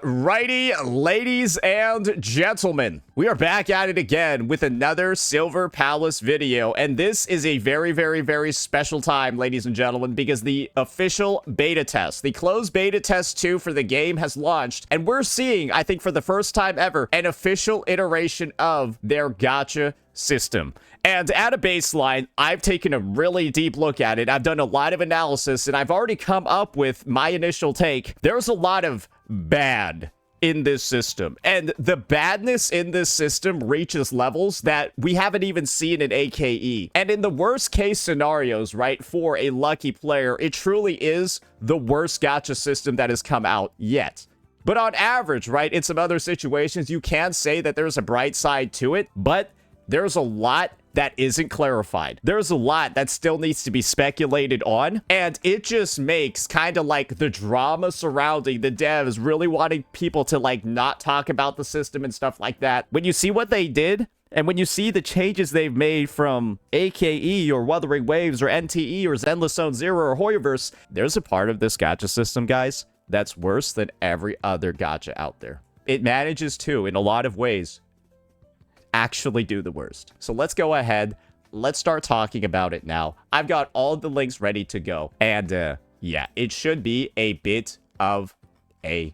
Alrighty, ladies and gentlemen, we are back at it again with another Silver Palace video, and this is a very special time, ladies and gentlemen, because the official beta test, the closed beta test 2 for the game has launched, and we're seeing, I think for the first time ever, an official iteration of their gacha system. And at a baseline, I've taken a really deep look at it. I've done a lot of analysis, and I've already come up with my initial take. There's a lot of bad in this system, and the badness in this system reaches levels that we haven't even seen in AKE. And in the worst case scenarios, right, for a lucky player, it truly is the worst gacha system that has come out yet. But on average, right, in some other situations, you can say that there's a bright side to it, but there's a lot that isn't clarified. There's a lot that still needs to be speculated on, and it just makes kind of like the drama surrounding the devs really wanting people to like not talk about the system and stuff like that. When you see what they did, and when you see the changes they've made from AKE or Wuthering Waves or NTE or Zenless Zone Zero or Hoyoverse, there's a part of this gacha system, guys, that's worse than every other gacha out there. It manages to, in a lot of ways, actually do the worst. So let's go ahead. Let's start talking about it now. I've got all the links ready to go. And yeah, it should be a bit of a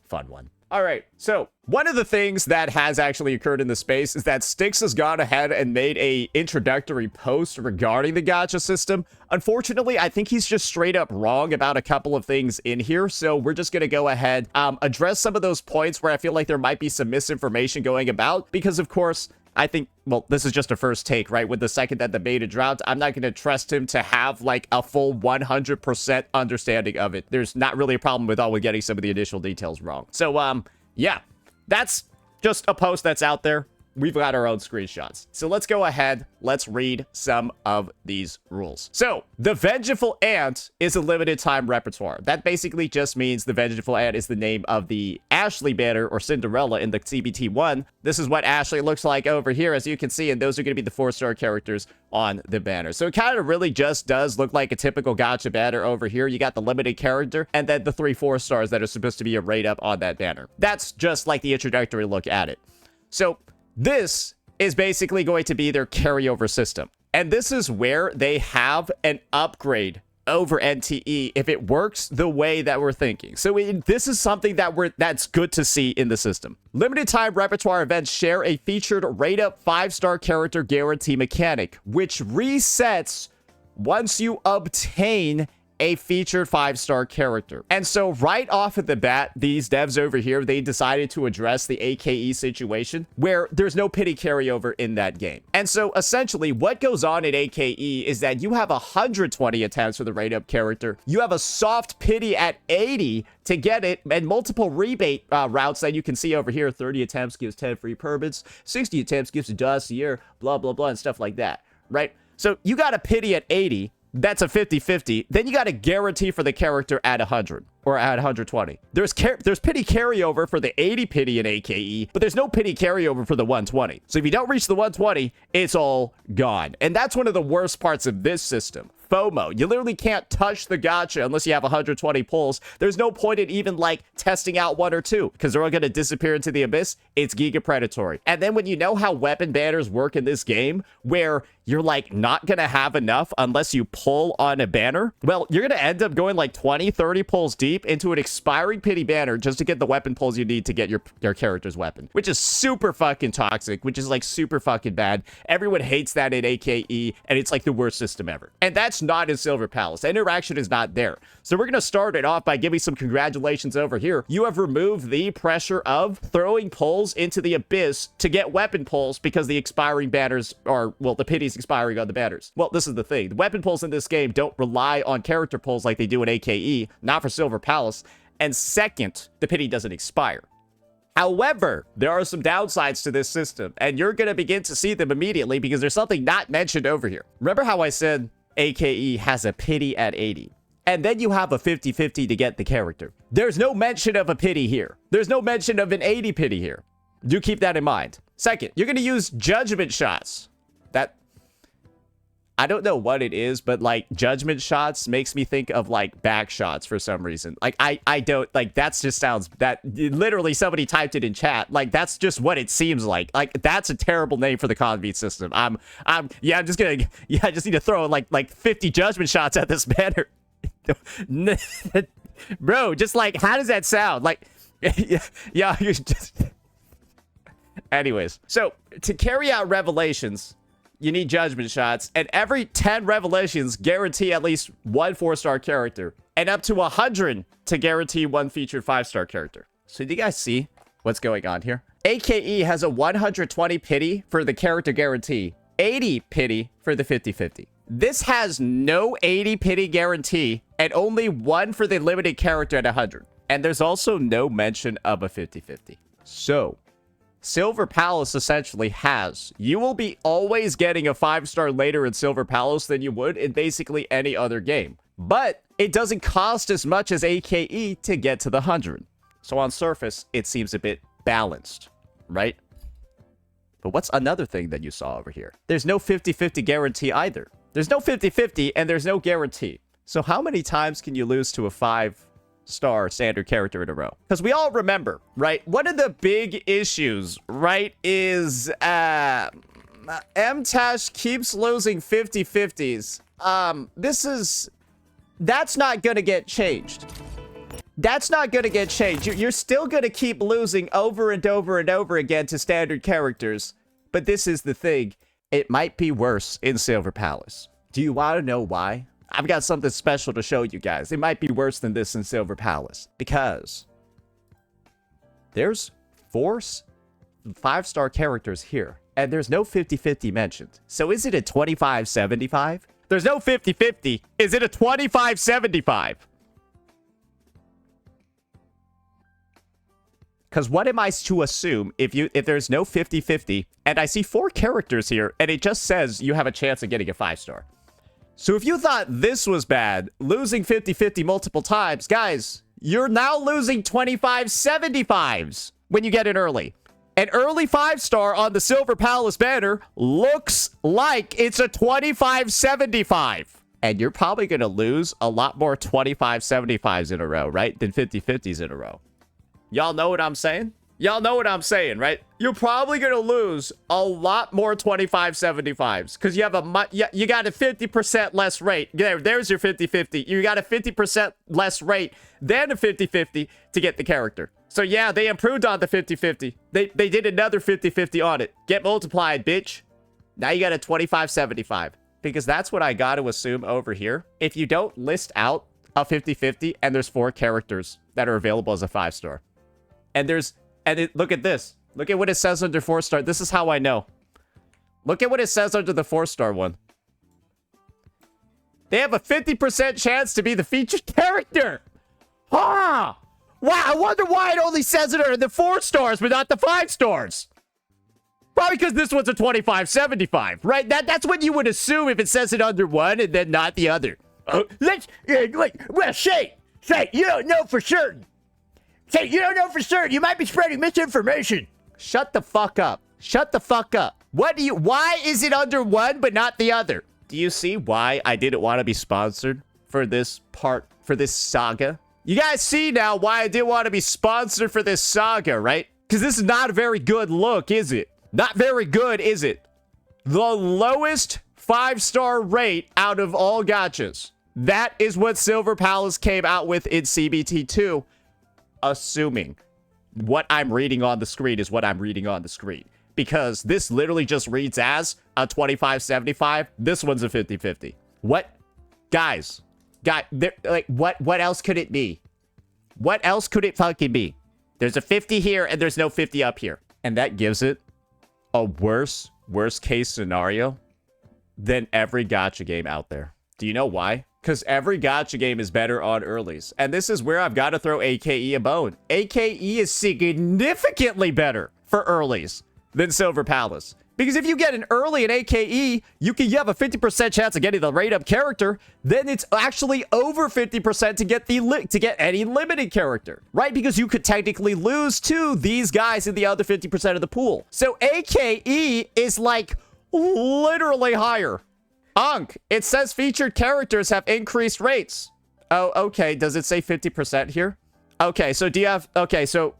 fun one. All right, so one of the things that has actually occurred in the space is that Stix has gone ahead and made a introductory post regarding the gacha system. Unfortunately, I think he's just straight up wrong about a couple of things in here, so we're just going to go ahead, address some of those points where I feel like there might be some misinformation going about, because of course, I think, well, this is just a first take, right? With the second that the beta dropped, I'm not going to trust him to have like a full 100% understanding of it. There's not really a problem with all with getting some of the initial details wrong. So, yeah, that's just a post that's out there. We've got our own screenshots. So let's go ahead. Let's read some of these rules. So the Vengeful Ant is a limited time repertoire. That basically just means the Vengeful Ant is the name of the Ashley banner or Cinderella in the CBT1. This is what Ashley looks like over here, as you can see, and those are going to be the 4-star characters on the banner. So it kind of really just does look like a typical gacha banner over here. You got the limited character and then the 3 4-stars that are supposed to be a rate up on that banner. That's just like the introductory look at it. So this is basically going to be their carryover system. And this is where they have an upgrade over NTE if it works the way that we're thinking. So this is something that's good to see in the system. Limited time repertoire events share a featured rate up 5-star character guarantee mechanic, which resets once you obtain a featured 5-star character. And so right off of the bat, these devs over here, they decided to address the AKE situation where there's no pity carryover in that game. And so essentially what goes on in AKE is that you have 120 attempts for the rate up character. You have a soft pity at 80 to get it, and multiple rebate routes that you can see over here. 30 attempts gives 10 free permits, 60 attempts gives a dossier, blah, blah, blah, and stuff like that, right? So you got a pity at 80. That's a 50-50. Then you got a guarantee for the character at 100 or at 120. There's pity carryover for the 80 pity in AKE, but there's no pity carryover for the 120. So if you don't reach the 120, it's all gone. And that's one of the worst parts of this system. FOMO. You literally can't touch the gacha unless you have 120 pulls. There's no point in even like testing out 1 or 2 because they're all going to disappear into the abyss. It's giga predatory. And then when you know how weapon banners work in this game, where you're like not going to have enough unless you pull on a banner, well, you're going to end up going like 20, 30 pulls deep into an expiring pity banner just to get the weapon pulls you need to get your character's weapon, which is super fucking toxic, which is like super fucking bad. Everyone hates that in AKE, and it's like the worst system ever. And that's not in Silver Palace. Interaction is not there. So we're going to start it off by giving some congratulations over here. You have removed the pressure of throwing pulls into the abyss to get weapon pulls because the expiring banners are, well, the pity's expiring on the banners. Well, this is the thing. The weapon pulls in this game don't rely on character pulls like they do in AKE, not for Silver Palace. And second, the pity doesn't expire. However, there are some downsides to this system, and you're going to begin to see them immediately because there's something not mentioned over here. Remember how I said AKE has a pity at 80? And then you have a 50-50 to get the character. There's no mention of a pity here. There's no mention of an 80 pity here. Do keep that in mind. Second, you're going to use judgment shots. I don't know what it is, but like judgment shots makes me think of like back shots for some reason. Like I don't like that's just sounds that literally somebody typed it in chat. Like that's just what it seems like. Like that's a terrible name for the conbeat system. I'm just I just need to throw like 50 judgment shots at this banner. Bro, just like how does that sound? Like yeah, you just anyways. So to carry out revelations, you need judgment shots, and every 10 revelations guarantee at least one 4-star character, and up to 100 to guarantee one featured 5-star character. So do you guys see what's going on here? AKE has a 120 pity for the character guarantee, 80 pity for the 50-50. This has no 80 pity guarantee, and only one for the limited character at 100. And there's also no mention of a 50-50. So Silver Palace essentially has, you will be always getting a 5-star later in Silver Palace than you would in basically any other game. But it doesn't cost as much as AKE to get to the 100. So on surface, it seems a bit balanced, right? But what's another thing that you saw over here? There's no 50-50 guarantee either. There's no 50-50 and there's no guarantee. So how many times can you lose to a 5-star standard character in a row? Because we all remember, right? One of the big issues, right, is MTash keeps losing 50-50s. That's not gonna get changed. That's not gonna get changed. You're still gonna keep losing over and over and over again to standard characters. But this is the thing. It might be worse in Silver Palace. Do you want to know why? I've got something special to show you guys. It might be worse than this in Silver Palace. Because there's 4 5-star characters here. And there's no 50-50 mentioned. So is it a 25-75? There's no 50-50. Is it a 25-75? Because what am I to assume if there's no 50-50 and I see 4 characters here and it just says you have a chance of getting a 5-star? So if you thought this was bad, losing 50-50 multiple times, guys, you're now losing 25-75s when you get in early. An early 5-star on the Silver Palace banner looks like it's a 25-75. And you're probably going to lose a lot more 25-75s in a row, right? Than 50-50s in a row. Y'all know what I'm saying? Y'all know what I'm saying, right? You're probably going to lose a lot more 25-75s because you have you got a 50% less rate. There's your 50-50. You got a 50% less rate than a 50-50 to get the character. So yeah, they improved on the 50-50. They did another 50-50 on it. Get multiplied, bitch. Now you got a 25-75 because that's what I got to assume over here. If you don't list out a 50-50 and there's 4 characters that are available as a 5-star. Look at this. Look at what it says under 4-star. This is how I know. Look at what it says under the 4-star one. They have a 50% chance to be the featured character. Ah! Wow, I wonder why it only says it under the 4 stars, but not the 5 stars. Probably because this one's a 25-75, right? That's what you would assume if it says it under one and then not the other. Shay, you don't know for certain. Say, you don't know for certain. You might be spreading misinformation. Shut the fuck up. Shut the fuck up. Why is it under one but not the other? Do you see why I didn't want to be sponsored for this saga? You guys see now why I didn't want to be sponsored for this saga, right? Because this is not a very good look, is it? Not very good, is it? The lowest 5-star rate out of all gachas. That is what Silver Palace came out with in CBT2. Assuming what I'm reading on the screen is what I'm reading on the screen. Because this literally just reads as a 25-75. This one's a 50-50. What? Guys, what else could it be? What else could it fucking be? There's a 50 here and there's no 50 up here. And that gives it a worst case scenario than every gacha game out there. Do you know why? Because every gacha game is better on earlies. And this is where I've got to throw AKE a bone. AKE is significantly better for earlies than Silver Palace. Because if you get an early in AKE, you have a 50% chance of getting the rate-up character. Then it's actually over 50% to get any limited character, right? Because you could technically lose to these guys in the other 50% of the pool. So AKE is like literally higher Unk, it says featured characters have increased rates. Oh, okay. Does it say 50% here? Okay, so do you have... Okay, so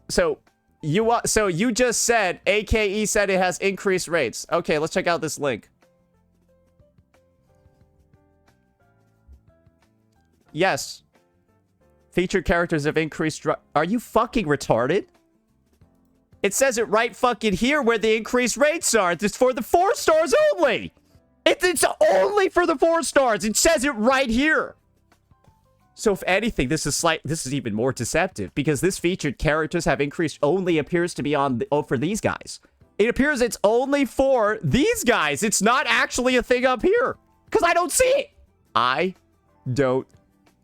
you just said, AKE said it has increased rates. Okay, let's check out this link. Yes. Featured characters have increased... Are you fucking retarded? It says it right fucking here where the increased rates are. It's for the 4 stars only. It's only for the 4 stars. It says it right here. So if anything, this is even more deceptive because this featured characters have increased only appears to be on for these guys. It appears it's only for these guys. It's not actually a thing up here because I don't see it. I don't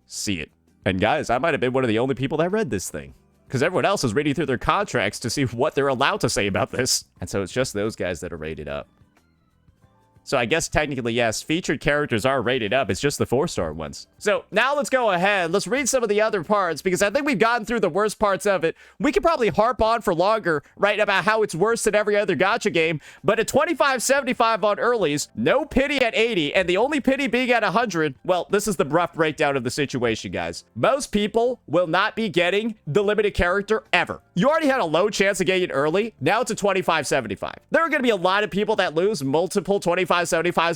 see it. And guys, I might have been one of the only people that read this thing because everyone else is reading through their contracts to see what they're allowed to say about this. And so it's just those guys that are rated up. So I guess technically, yes, featured characters are rated up. It's just the 4-star ones. So now let's go ahead. Let's read some of the other parts because I think we've gotten through the worst parts of it. We could probably harp on for longer, right, about how it's worse than every other gacha game. But at 25.75 on earlies, no pity at 80, and the only pity being at 100, well, this is the rough breakdown of the situation, guys. Most people will not be getting the limited character ever. You already had a low chance of getting it early. Now it's a 25.75. There are going to be a lot of people that lose multiple 25.75s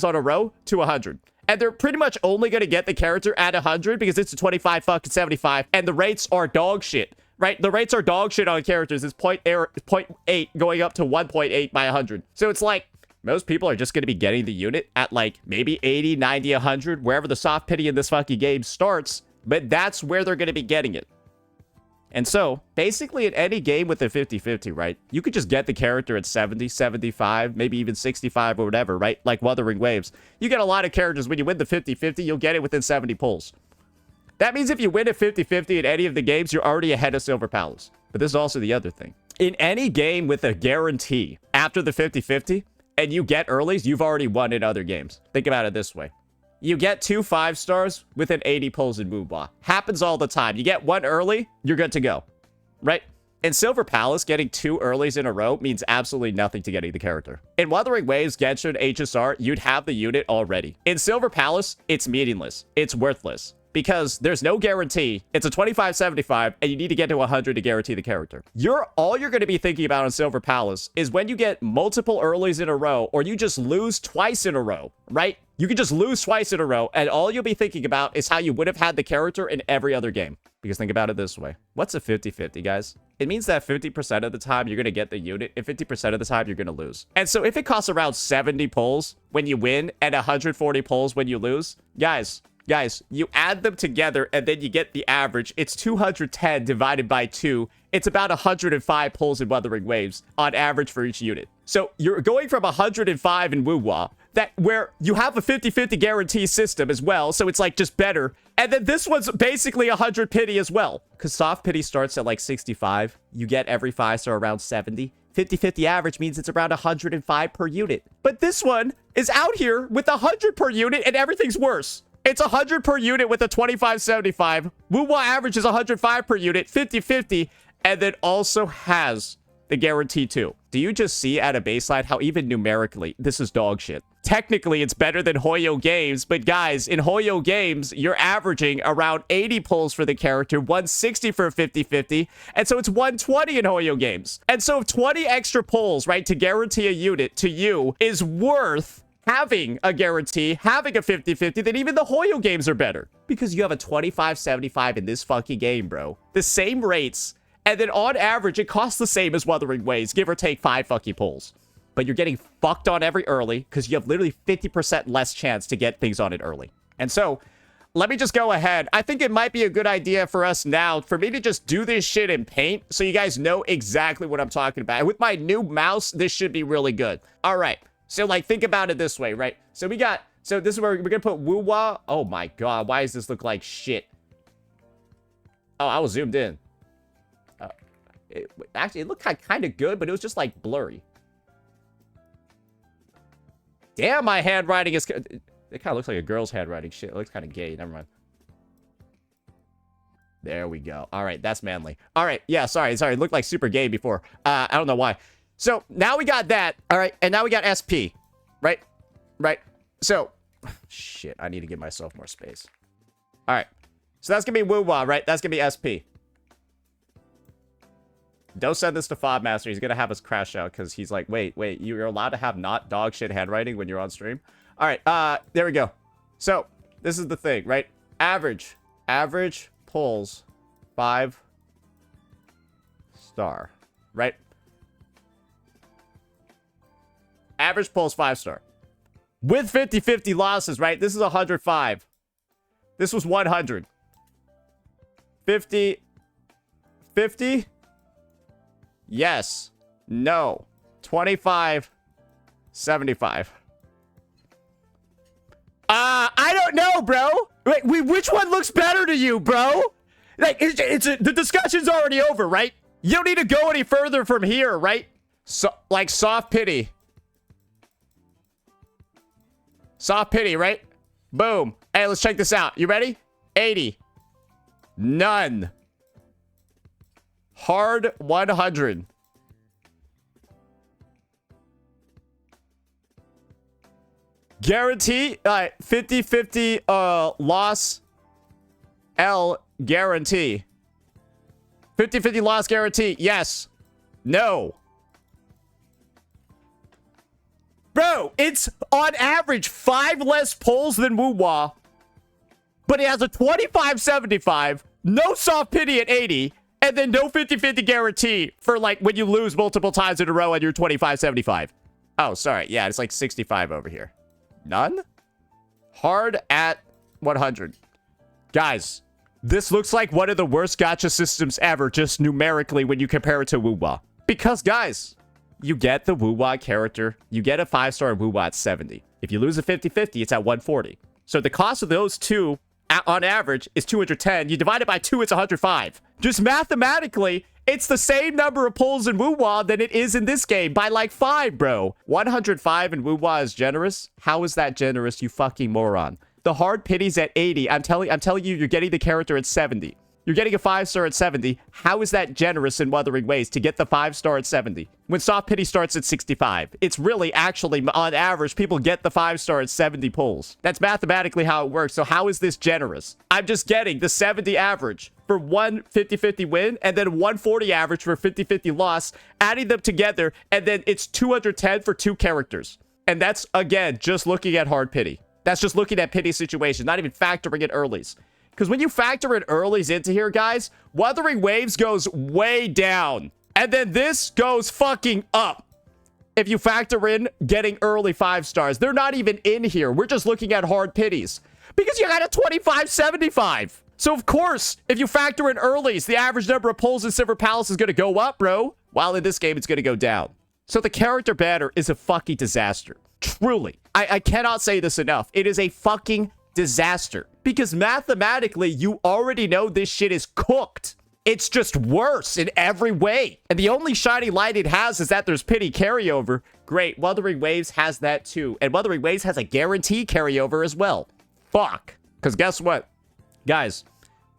on a row to 100. And they're pretty much only going to get the character at 100 because it's a 25.75. And the rates are dog shit, right? The rates are dog shit on characters. It's 0.8 going up to 1.8 by 100. So it's like most people are just going to be getting the unit at like maybe 80, 90, 100, wherever the soft pity in this fucking game starts. But that's where they're going to be getting it. And so, basically, in any game with a 50-50, right, you could just get the character at 70, 75, maybe even 65 or whatever, right? Like Wuthering Waves. You get a lot of characters. When you win the 50-50, you'll get it within 70 pulls. That means if you win a 50-50 in any of the games, you're already ahead of Silver Palace. But this is also the other thing. In any game with a guarantee after the 50-50, and you get earlies, you've already won in other games. Think about it this way. You get 2 5-stars within 80 pulls in Moonbah. Happens all the time. You get 1 early, you're good to go. Right? In Silver Palace, getting 2 earlies in a row means absolutely nothing to getting the character. In Wuthering Waves, Genshin, HSR, you'd have the unit already. In Silver Palace, it's meaningless. It's worthless. Because there's no guarantee. It's a 25.75, and you need to get to 100 to guarantee the character. All you're going to be thinking about in Silver Palace is when you get multiple earlies in a row, or you just lose twice in a row, right? You could just lose twice in a row, and all you'll be thinking about is how you would have had the character in every other game. Because think about it this way. What's a 50-50, guys? It means that 50% of the time you're going to get the unit, and 50% of the time you're going to lose. And so if it costs around 70 pulls when you win, and 140 pulls when you lose, guys, you add them together and then you get the average. It's 210 divided by 2. It's about 105 pulls in Wuthering Waves on average for each unit. So you're going from 105 in Wuwa, where you have a 50-50 guarantee system as well. So it's like just better. And then this one's basically 100 pity as well. Because soft pity starts at like 65. You get every 5-star around 70. 50-50 average means it's around 105 per unit. But this one is out here with 100 per unit and everything's worse. It's 100 per unit with a 25.75. Wuwa average is 105 per unit, 50-50, and then also has the guarantee too. Do you just see at a baseline how even numerically, this is dog shit? Technically, it's better than Hoyo Games, but guys, in Hoyo Games, you're averaging around 80 pulls for the character, 160 for a 50-50, and so it's 120 in Hoyo Games. And so if 20 extra pulls, right, to guarantee a unit to you is worth having a guarantee, having a 50-50, then even the Hoyo games are better. Because you have a 25.75 in this fucking game, bro. The same rates, and then on average, it costs the same as Wuthering Waves, give or take 5 fucking pulls. But you're getting fucked on every early, because you have literally 50% less chance to get things on it early. And so, let me just go ahead. I think it might be a good idea for us now, for me to just do this shit in Paint, so you guys know exactly what I'm talking about. And with my new mouse, this should be really good. All right. So, like, think about it this way, right? So, this is where we're going to put Wuwa. Oh, my God. Why does this look like shit? Oh, I was zoomed in. Actually, it looked kind of good, but it was just, like, blurry. Damn, my handwriting is... It kind of looks like a girl's handwriting. Shit, it looks kind of gay. Never mind. There we go. All right, that's manly. All right, yeah, sorry. It looked like super gay before. I don't know why. So, now we got that. All right, and now we got SP. Right? So, Shit, I need to give myself more space. All right. So that's going to be Woo-Wah, right? That's going to be SP. Don't send this to Fob Master. He's going to have us crash out because he's like, wait, you're allowed to have not dog shit handwriting when you're on stream? All right, there we go. So this is the thing, right? Average pulls 5-star, right? Average pulls 5-star. With 50-50 losses, right? This is 105. This was 100. 50. Yes. No. 25. 75. I don't know, bro. Wait, which one looks better to you, bro? Like, the discussion's already over, right? You don't need to go any further from here, right? So, like, soft pity. Soft pity, right? Boom. Hey, let's check this out. You ready? 80. None. Hard 100. Guarantee 50-50 loss L guarantee. 50-50 loss guarantee. Yes. No. Bro, it's on average 5 less pulls than Woo-Wah, but it has a 25-75, no soft pity at 80, and then no 50-50 guarantee for, like, when you lose multiple times in a row and you're 25-75. Oh, sorry. Yeah, it's like 65 over here. None? Hard at 100. Guys, this looks like one of the worst gacha systems ever, just numerically when you compare it to Woo-Wah. Because, guys, you get the Woo-Wah character. You get a 5-star Woo-Wah at 70. If you lose a 50-50, it's at 140. So the cost of those two, on average, is 210. You divide it by 2, it's 105. Just mathematically, it's the same number of pulls in Woo-Wah than it is in this game by like 5, bro. 105 in Woo-Wah is generous? How is that generous, you fucking moron? The hard pity's at 80. I'm telling you, you're getting the character at 70. You're getting a 5-star at 70. How is that generous in Wuthering Waves to get the 5-star at 70? When soft pity starts at 65. It's really actually, on average, people get the 5-star at 70 pulls. That's mathematically how it works. So how is this generous? I'm just getting the 70 average for one 50-50 win and then 140 average for 50-50 loss, adding them together, and then it's 210 for 2 characters. And that's, again, just looking at hard pity. That's just looking at pity situation, not even factoring in earlies. Because when you factor in earlies into here, guys, Wuthering Waves goes way down. And then this goes fucking up. If you factor in getting early 5-stars, they're not even in here. We're just looking at hard pities. Because you got a 25-75. So, of course, if you factor in earlies, the average number of pulls in Silver Palace is going to go up, bro. While in this game, it's going to go down. So the character banner is a fucking disaster. Truly. I cannot say this enough. It is a fucking disaster. Because mathematically, you already know this shit is cooked. It's just worse in every way. And the only shiny light it has is that there's pity carryover. Great. Wuthering Waves has that too. And Wuthering Waves has a guarantee carryover as well. Fuck. Because guess what? Guys,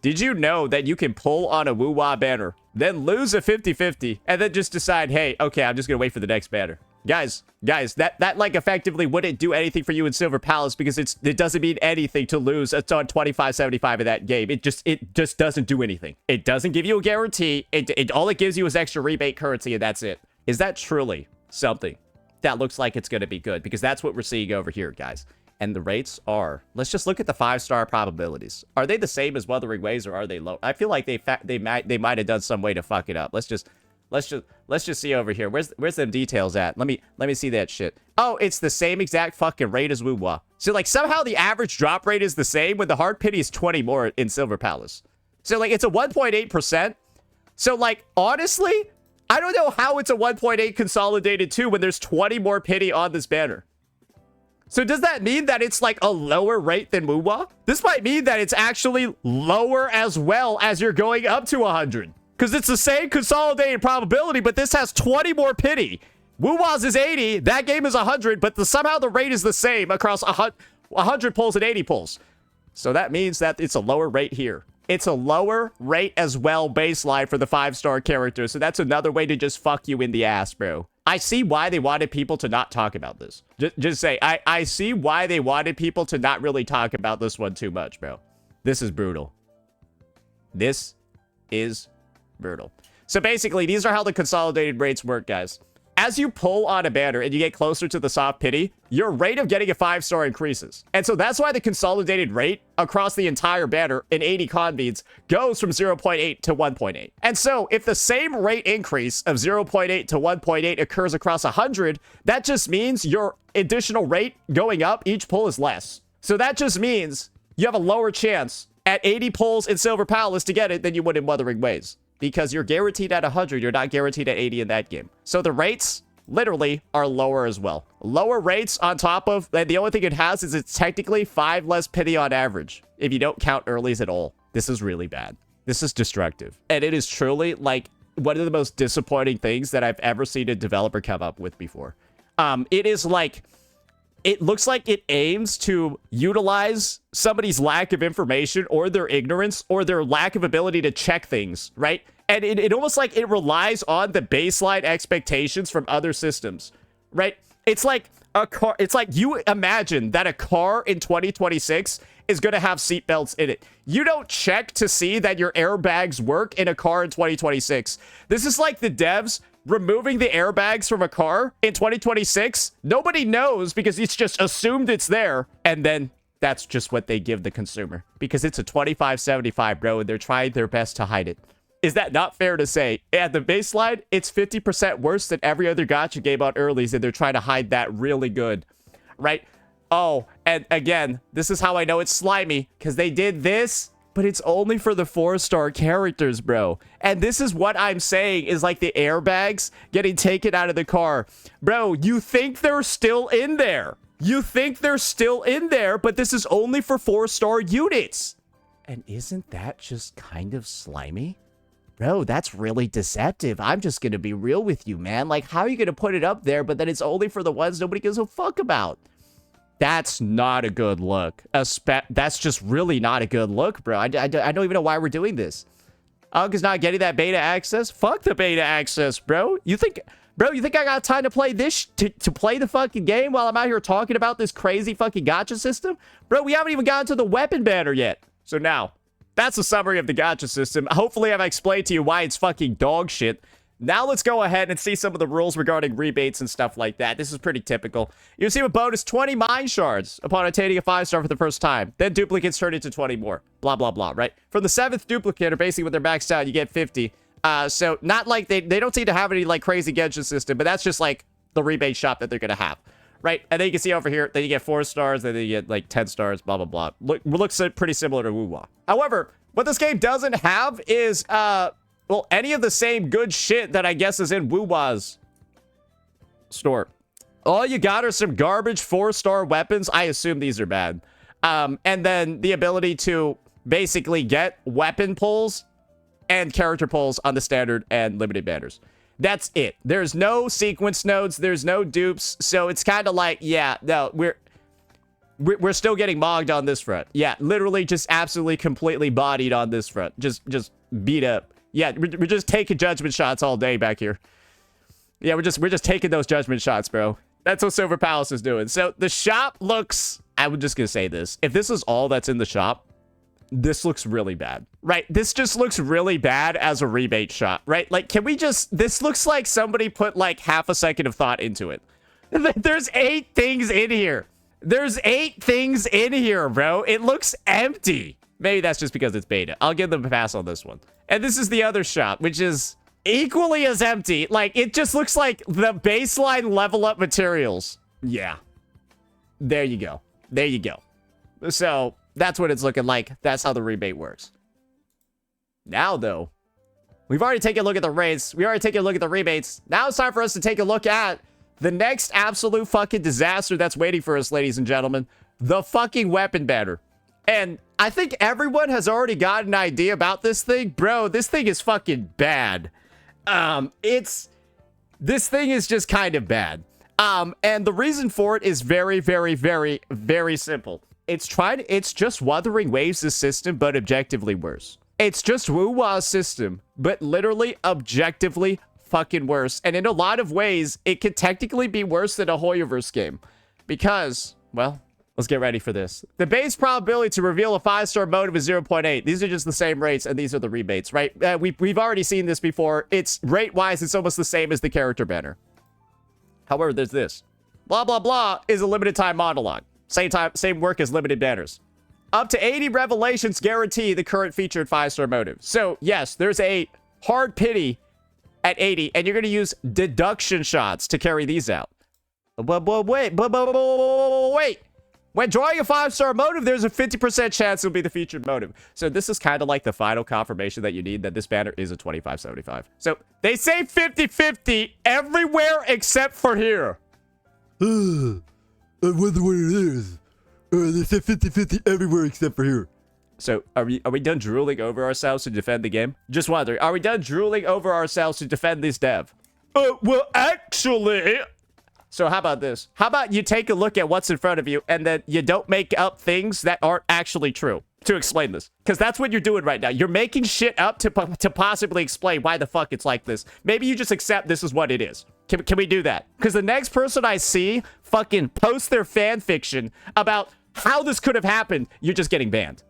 did you know that you can pull on a Woo-Wah banner, then lose a 50-50, and then just decide, hey, okay, I'm just going to wait for the next banner? Guys, that like effectively wouldn't do anything for you in Silver Palace because it doesn't mean anything to lose. It's on 25-75 in that game. It just doesn't do anything. It doesn't give you a guarantee. All it gives you is extra rebate currency, and that's it. Is that truly something that looks like it's going to be good? Because that's what we're seeing over here, guys. And the rates are, let's just look at the 5-star probabilities. Are they the same as Wuthering Waves or are they low? I feel like they might have done some way to fuck it up. Let's just see over here. Where's them details at? Let me see that shit. Oh, it's the same exact fucking rate as Woo-Wah. So like somehow the average drop rate is the same when the hard pity is 20 more in Silver Palace. So like it's a 1.8%. So like honestly, I don't know how it's a 1.8 consolidated too when there's 20 more pity on this banner. So does that mean that it's like a lower rate than Woo-Wah? This might mean that it's actually lower as well as you're going up to 100. Because it's the same consolidated probability, but this has 20 more pity. Woo-Wah's is 80, that game is 100, but somehow the rate is the same across 100 pulls and 80 pulls. So that means that it's a lower rate here. It's a lower rate as well baseline for the 5-star character. So that's another way to just fuck you in the ass, bro. I see why they wanted people to not talk about this. Just say, I see why they wanted people to not really talk about this one too much, bro. This is brutal. This is brutal. So basically, these are how the consolidated rates work, guys. As you pull on a banner and you get closer to the soft pity, your rate of getting a 5-star increases. And so that's why the consolidated rate across the entire banner in 80 convenes goes from 0.8 to 1.8. And so if the same rate increase of 0.8 to 1.8 occurs across 100, that just means your additional rate going up each pull is less. So that just means you have a lower chance at 80 pulls in Silver Palace to get it than you would in Wuthering Waves. Because you're guaranteed at 100, you're not guaranteed at 80 in that game. So the rates, literally, are lower as well. Lower rates on top of, and the only thing it has is it's technically 5 less pity on average, if you don't count earlies at all. This is really bad. This is destructive. And it is truly, like, one of the most disappointing things that I've ever seen a developer come up with before. It is like, it looks like it aims to utilize somebody's lack of information or their ignorance or their lack of ability to check things, right? And it almost like it relies on the baseline expectations from other systems, right? It's like a car. It's like you imagine that a car in 2026 is going to have seatbelts in it. You don't check to see that your airbags work in a car in 2026. This is like the devs removing the airbags from a car in 2026. Nobody knows because it's just assumed it's there. And then that's just what they give the consumer because it's a 2575, bro. And they're trying their best to hide it. Is that not fair to say? At the baseline, it's 50% worse than every other gacha game on earlies, and they're trying to hide that really good, right? Oh, and again, this is how I know it's slimy, because they did this, but it's only for the 4-star characters, bro. And this is what I'm saying is like the airbags getting taken out of the car. Bro, you think they're still in there. You think they're still in there, but this is only for 4-star units. And isn't that just kind of slimy? Bro, that's really deceptive. I'm just going to be real with you, man. Like, how are you going to put it up there, but then it's only for the ones nobody gives a fuck about? That's not a good look. That's just really not a good look, bro. I don't even know why we're doing this. Is not getting that beta access? Fuck the beta access, bro. You think I got time to play this, to play the fucking game while I'm out here talking about this crazy fucking gacha system? Bro, we haven't even gotten to the weapon banner yet. So now, that's a summary of the gacha system. Hopefully I've explained to you why it's fucking dog shit. Now let's go ahead and see some of the rules regarding rebates and stuff like that. This is pretty typical. You receive a bonus 20 mine shards upon attaining a 5-star for the first time. Then duplicates turn into 20 more. Blah, blah, blah, right? From the 7th duplicate, or basically when they're maxed out, you get 50. So not like they don't seem to have any like crazy Genshin system, but that's just like the rebate shop that they're going to have. Right, and then you can see over here, then you get 4 stars, then you get like 10 stars, blah, blah, blah. Looks pretty similar to Woo-Wah. However, what this game doesn't have is, well, any of the same good shit that I guess is in Woo-Wah's store. All you got are some garbage 4-star weapons. I assume these are bad. And then the ability to basically get weapon pulls and character pulls on the standard and limited banners. That's it. There's no sequence nodes. There's no dupes. So it's kind of like, yeah, no, we're still getting mogged on this front. Yeah, literally just absolutely completely bodied on this front. Just beat up. Yeah, we're just taking judgment shots all day back here. Yeah, we're just taking those judgment shots, bro. That's what Silver Palace is doing. So the shop looks, I'm just going to say this. If this is all that's in the shop, this looks really bad, right? This just looks really bad as a rebate shop, right? Like, can we just, this looks like somebody put like half a second of thought into it. There's 8 things in here. There's 8 things in here, bro. It looks empty. Maybe that's just because it's beta. I'll give them a pass on this one. And this is the other shop, which is equally as empty. Like, it just looks like the baseline level up materials. Yeah. There you go. There you go. So that's what it's looking like. That's how the rebate works. Now, though, we've already taken a look at the rates. We already taken a look at the rebates. Now it's time for us to take a look at the next absolute fucking disaster that's waiting for us, ladies and gentlemen. The fucking weapon banner. And I think everyone has already got an idea about this thing. Bro, this thing is fucking bad. This thing is just kind of bad. And the reason for it is very, very, very, very simple. It's just Wuthering Waves' system, but objectively worse. It's just Woo-Wah's system, but literally objectively fucking worse. And in a lot of ways, it could technically be worse than a Hoyoverse game. Because, well, let's get ready for this. The base probability to reveal a 5-star motive is 0.8. These are just the same rates, and these are the rebates, right? We've already seen this before. It's rate-wise, it's almost the same as the character banner. However, there's this. Blah, blah, blah is a limited time monologue. Same work as limited banners. Up to 80 revelations guarantee the current featured 5-star motive. So, yes, there's a hard pity at 80, and you're going to use deduction shots to carry these out. But wait. When drawing a 5-star motive, there's a 50% chance it'll be the featured motive. So this is kind of like the final confirmation that you need that this banner is a 2575. So they say 50-50 everywhere except for here. I wonder what it is. They say 50-50 everywhere except for here. So are we done drooling over ourselves to defend the game? Just wondering, are we done drooling over ourselves to defend this dev? Well, actually... So how about this? How about you take a look at what's in front of you and then you don't make up things that aren't actually true to explain this? Because that's what you're doing right now. You're making shit up to possibly explain why the fuck it's like this. Maybe you just accept this is what it is. Can we do that? Because the next person I see fucking post their fan fiction about how this could have happened, you're just getting banned.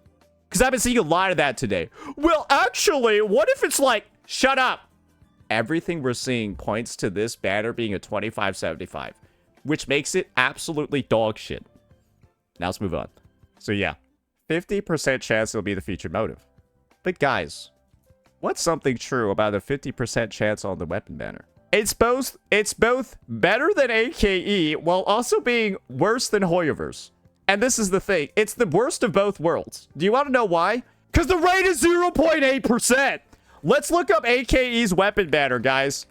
Because I've been seeing a lot of that today. Well, actually, what if it's like, shut up. Everything we're seeing points to this banner being a 2575, which makes it absolutely dog shit. Now let's move on. So yeah, 50% chance it'll be the featured motive. But guys, what's something true about a 50% chance on the weapon banner? It's both better than AKE while also being worse than Hoyoverse. And this is the thing, it's the worst of both worlds. Do you want to know why? Because the rate is 0.8%. Let's look up AKE's weapon banner, guys.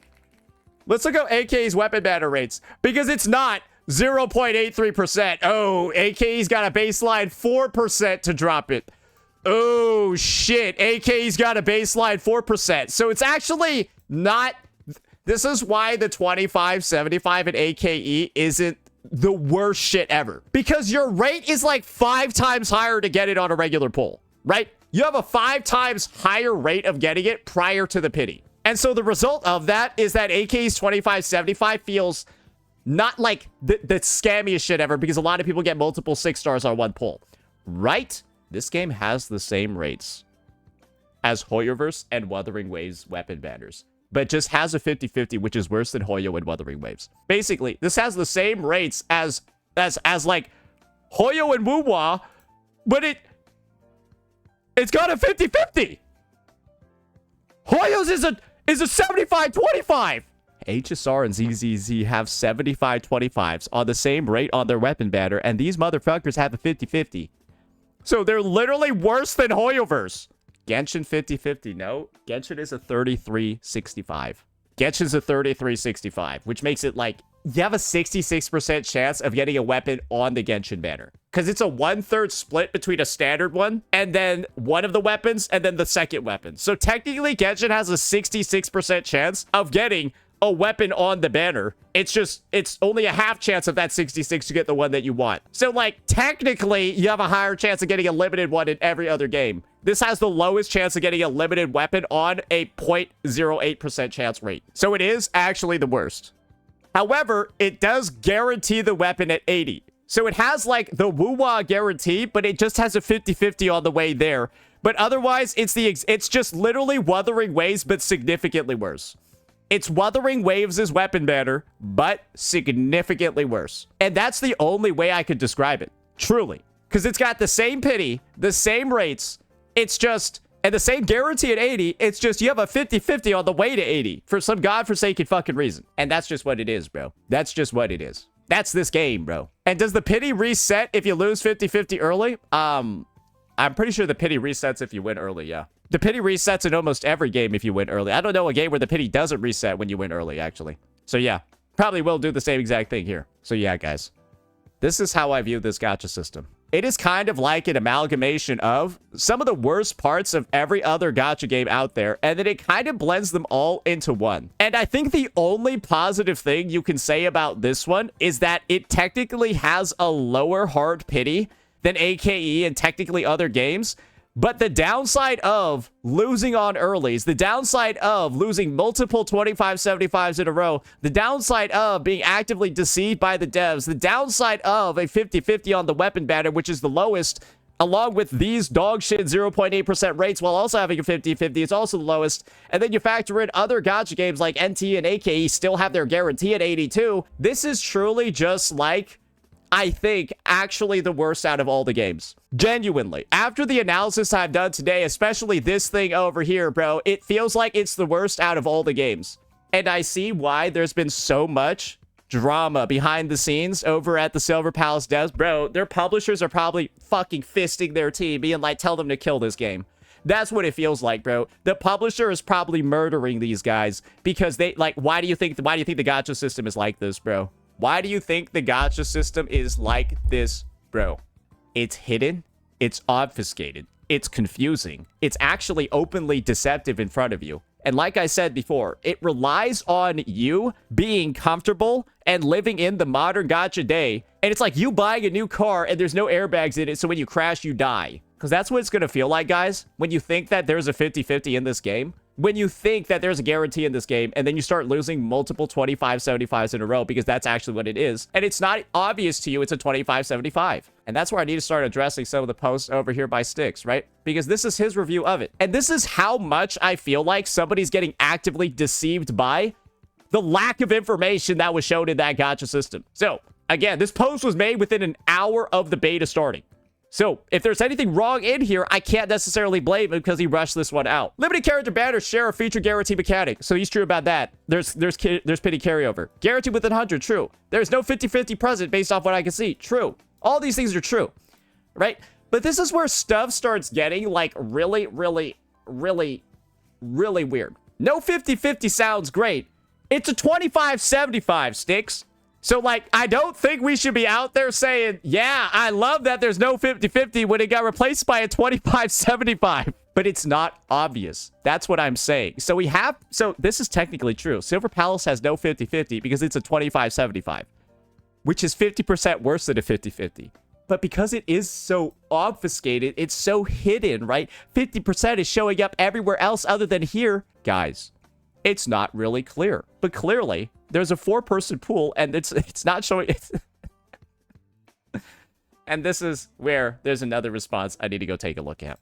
Let's look up AKE's weapon banner rates. Because it's not 0.83%. Oh, AKE's got a baseline 4% to drop it. Oh, shit. AKE's got a baseline 4%. So it's actually not... This is why the 2575 at AKE isn't the worst shit ever. Because your rate is like 5 times higher to get it on a regular pull, right? You have a 5 times higher rate of getting it prior to the pity. And so the result of that is that AK's 2575 feels not like the scammiest shit ever because a lot of people get multiple 6 stars on one pull. Right? This game has the same rates as Hoyoverse and Wuthering Waves weapon banners, but just has a 50-50, which is worse than Hoyo and Wuthering Waves. Basically, this has the same rates as like Hoyo and Wuwa, but it's got a 50-50. Hoyo's is a 75-25. HSR and ZZZ have 75-25s on the same rate on their weapon banner, and these motherfuckers have a 50-50. So they're literally worse than Hoyoverse. Genshin 50-50. No, Genshin is a 33-65. Genshin's a 33-65, which makes it like you have a 66% chance of getting a weapon on the Genshin banner. Because it's a 1/3 split between a standard one, and then one of the weapons, and then the second weapon. So technically, Genshin has a 66% chance of getting a weapon on the banner. It's only a half chance of that 66 to get the one that you want. So, like, technically, you have a higher chance of getting a limited one in every other game. This has the lowest chance of getting a limited weapon on a 0.08% chance rate. So it is actually the worst. However, it does guarantee the weapon at 80. So it has, like, the Wuwa guarantee, but it just has a 50-50 on the way there. But otherwise, it's just literally Wuthering Waves, but significantly worse. It's Wuthering Waves' weapon banner, but significantly worse. And that's the only way I could describe it. Truly. Because it's got the same pity, the same rates. It's just... And the same guarantee at 80, it's just you have a 50-50 on the way to 80 for some godforsaken fucking reason. And that's just what it is, bro. That's just what it is. That's this game, bro. And does the pity reset if you lose 50-50 early? I'm pretty sure the pity resets if you win early, yeah. The pity resets in almost every game if you win early. I don't know a game where the pity doesn't reset when you win early, actually. So yeah, probably will do the same exact thing here. So yeah, guys. This is how I view this gacha system. It is kind of like an amalgamation of some of the worst parts of every other gacha game out there, and then it kind of blends them all into one. And I think the only positive thing you can say about this one is that it technically has a lower hard pity than AKE and technically other games, But the downside of losing on earlies, the downside of losing multiple 25-75s in a row, the downside of being actively deceived by the devs, the downside of a 50-50 on the weapon banner, which is the lowest, along with these dog shit 0.8% rates while also having a 50-50, it's also the lowest. And then you factor in other gacha games like NT and AKE still have their guarantee at 82. This is truly just like, I think, actually the worst out of all the games. Genuinely. After the analysis I've done today, especially this thing over here, bro, it feels like it's the worst out of all the games. And I see why there's been so much drama behind the scenes over at the Silver Palace devs. Bro, their publishers are probably fucking fisting their team, being like, tell them to kill this game. That's what it feels like, bro. The publisher is probably murdering these guys because they, like, why do you think the gacha system is like this, bro? Why do you think the gacha system is like this, bro? It's hidden, it's obfuscated, it's confusing, it's actually openly deceptive in front of you. And like I said before, it relies on you being comfortable and living in the modern gacha day. And it's like you buying a new car and there's no airbags in it, so when you crash, you die. Because that's what it's going to feel like, guys, when you think that there's a 50-50 in this game. When you think that there's a guarantee in this game, and then you start losing multiple 25-75s in a row, because that's actually what it is. And it's not obvious to you it's a 25-75. And that's where I need to start addressing some of the posts over here by Stix, right? Because this is his review of it. And this is how much I feel like somebody's getting actively deceived by the lack of information that was shown in that gacha system. So, again, this post was made within an hour of the beta starting. So, if there's anything wrong in here, I can't necessarily blame him because he rushed this one out. Limited character banners share a feature guarantee mechanic, so he's true about that. There's pity carryover. Guaranteed within 100, true. There's no 50-50 present based off what I can see, true. All these things are true, right? But this is where stuff starts getting, like, really weird. No 50-50 sounds great. It's a 25-75, Stix. So, like, I don't think we should be out there saying, yeah, I love that there's no 50-50 when it got replaced by a 25-75. But it's not obvious. That's what I'm saying. So this is technically true. Silver Palace has no 50-50 because it's a 25-75, which is 50% worse than a 50-50. But because it is so obfuscated, it's so hidden, right? 50% is showing up everywhere else other than here. Guys, it's not really clear. But clearly, there's a 4-person pool, and it's not showing... And this is where there's another response I need to go take a look at.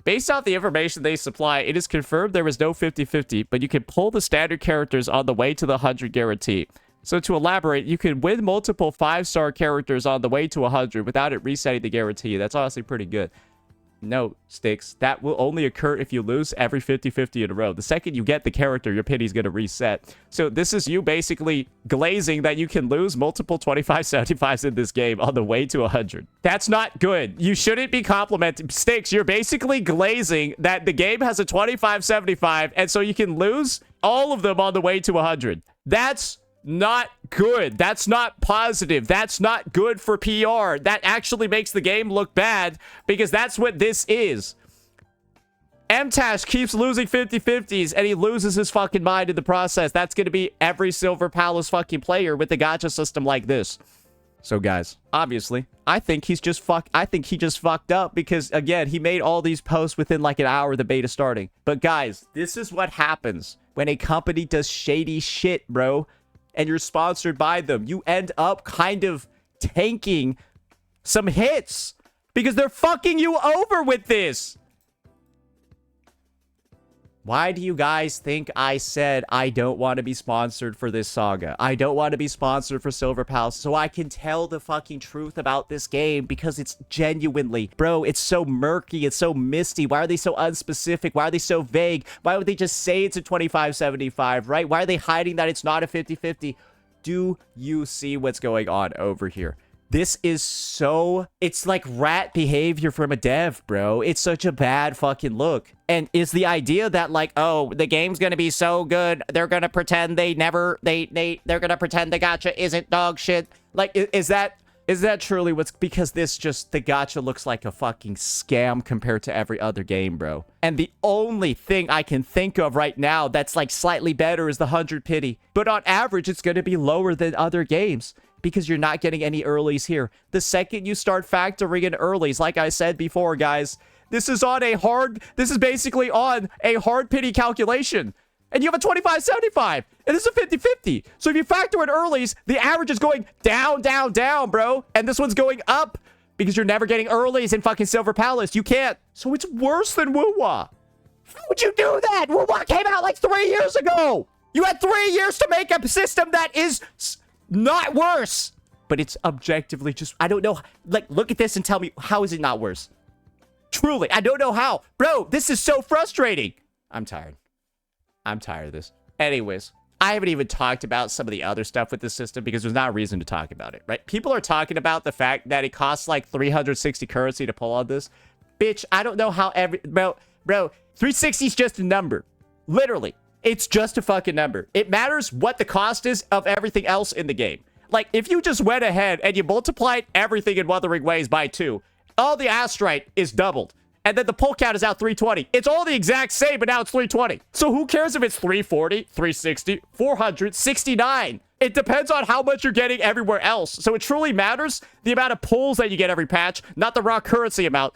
Based off the information they supply, it is confirmed there was no 50-50, but you can pull the standard characters on the way to the 100 guarantee. So to elaborate, you can win multiple 5-star characters on the way to 100 without it resetting the guarantee. That's honestly pretty good. No, Stix, that will only occur if you lose every 50-50 in a row. The second you get the character, your pity's going to reset. So this is you basically glazing that you can lose multiple 25-75s in this game on the way to 100. That's not good. You shouldn't be complimenting. Stix, you're basically glazing that the game has a 25-75, and so you can lose all of them on the way to 100. That's not good. That's not positive. That's not good for PR. That actually makes the game look bad because that's what this is. MTash keeps losing 50-50s and he loses his fucking mind in the process. That's going to be every Silver Palace fucking player with the gacha system like this. So guys, obviously, I think he just fucked up because again, he made all these posts within like an hour of the beta starting. But guys, this is what happens when a company does shady shit, bro. And you're sponsored by them. You end up kind of tanking some hits because they're fucking you over with this. Why do you guys think I said I don't want to be sponsored for this saga? I don't want to be sponsored for Silver Palace so I can tell the fucking truth about this game because it's genuinely, bro, it's so murky, it's so misty. Why are they so unspecific? Why are they so vague? Why would they just say it's a 25-75, right? Why are they hiding that it's not a 50-50? Do you see what's going on over here? This is so... It's like rat behavior from a dev, bro. It's such a bad fucking look. And is the idea that, like, oh, the game's gonna be so good, they're gonna pretend they're gonna pretend the gacha isn't dog shit? Like, is that truly what's... Because the gacha looks like a fucking scam compared to every other game, bro. And the only thing I can think of right now that's, like, slightly better is the 100 pity. But on average, it's gonna be lower than other games. Because you're not getting any earlies here. The second you start factoring in earlies, like I said before, guys, This is basically on a hard pity calculation. And you have a 25-75. And this is a 50-50. So if you factor in earlies, the average is going down, down, down, bro. And this one's going up because you're never getting earlies in fucking Silver Palace. You can't. So it's worse than Woo-Wah. How would you do that? Woo-Wah came out like 3 years ago. You had 3 years to make a system that is not worse. But it's objectively just, I don't know. Like, look at this and tell me, how is it not worse? Truly, I don't know how. Bro, this is so frustrating. I'm tired. I'm tired of this. Anyways, I haven't even talked about some of the other stuff with this system because there's not a reason to talk about it, right? People are talking about the fact that it costs like 360 currency to pull on this. Bitch, I don't know how bro, 360 is just a number. Literally, it's just a fucking number. It matters what the cost is of everything else in the game. Like, if you just went ahead and you multiplied everything in Wuthering Waves by 2, all the astrite is doubled. And then the pull count is out 320. It's all the exact same, but now it's 320. So who cares if it's 340, 360, 469? It depends on how much you're getting everywhere else. So it truly matters the amount of pulls that you get every patch, not the raw currency amount.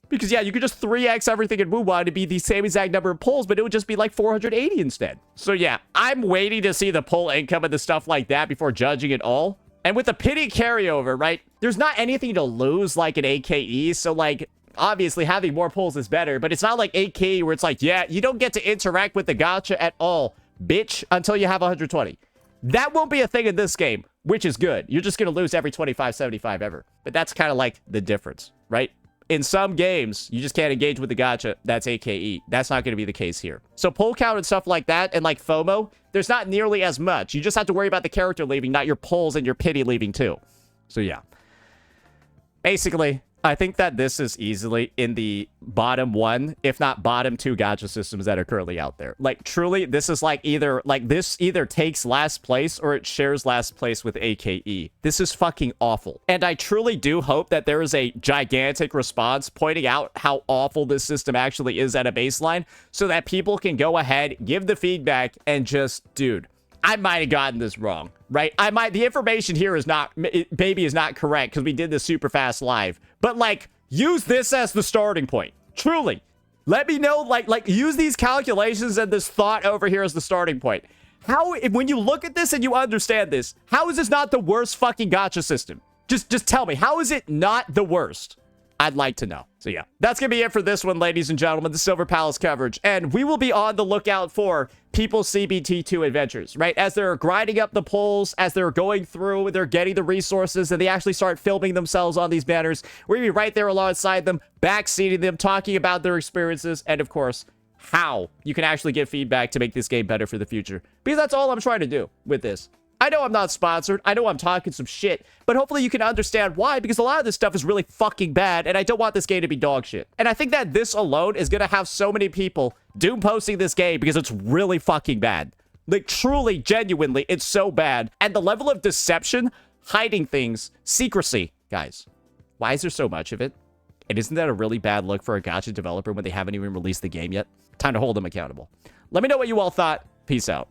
Because, yeah, you could just 3x everything in Woo-Wah to be the same exact number of pulls, but it would just be like 480 instead. So, yeah, I'm waiting to see the pull income and the stuff like that before judging it all. And with the pity carryover, right, there's not anything to lose like an AKE. So, like, obviously having more pulls is better, but it's not like AKE where it's like, yeah, you don't get to interact with the gacha at all, bitch, until you have 120. That won't be a thing in this game, which is good. You're just going to lose every 25-75 ever. But that's kind of like the difference, right? In some games, you just can't engage with the gacha. That's AKE. That's not going to be the case here. So pull count and stuff like that, and like FOMO, there's not nearly as much. You just have to worry about the character leaving, not your pulls and your pity leaving too. So yeah. Basically, I think that this is easily in the bottom 1, if not bottom 2 gacha systems that are currently out there. Like, truly, this is like this either takes last place or it shares last place with AKE. This is fucking awful. And I truly do hope that there is a gigantic response pointing out how awful this system actually is at a baseline so that people can go ahead, give the feedback, and just, dude, I might have gotten this wrong, right? The information here is not, maybe is not correct because we did this super fast live. But, like, use this as the starting point. Truly. Let me know, like, use these calculations and this thought over here as the starting point. How, when you look at this and you understand this, how is this not the worst fucking gacha system? Just tell me, how is it not the worst? I'd like to know. So yeah, that's gonna be it for this one, ladies and gentlemen, the Silver Palace coverage. And we will be on the lookout for people's CBT2 adventures, right? As they're grinding up the polls, as they're going through, they're getting the resources, and they actually start filming themselves on these banners. We're gonna be right there alongside them, backseating them, talking about their experiences, and of course, how you can actually get feedback to make this game better for the future. Because that's all I'm trying to do with this. I know I'm not sponsored. I know I'm talking some shit, but hopefully you can understand why, because a lot of this stuff is really fucking bad, and I don't want this game to be dog shit. And I think that this alone is gonna have so many people doom posting this game because it's really fucking bad. Like, truly, genuinely, it's so bad. And the level of deception, hiding things, secrecy. Guys, why is there so much of it? And isn't that a really bad look for a gacha developer when they haven't even released the game yet? Time to hold them accountable. Let me know what you all thought. Peace out.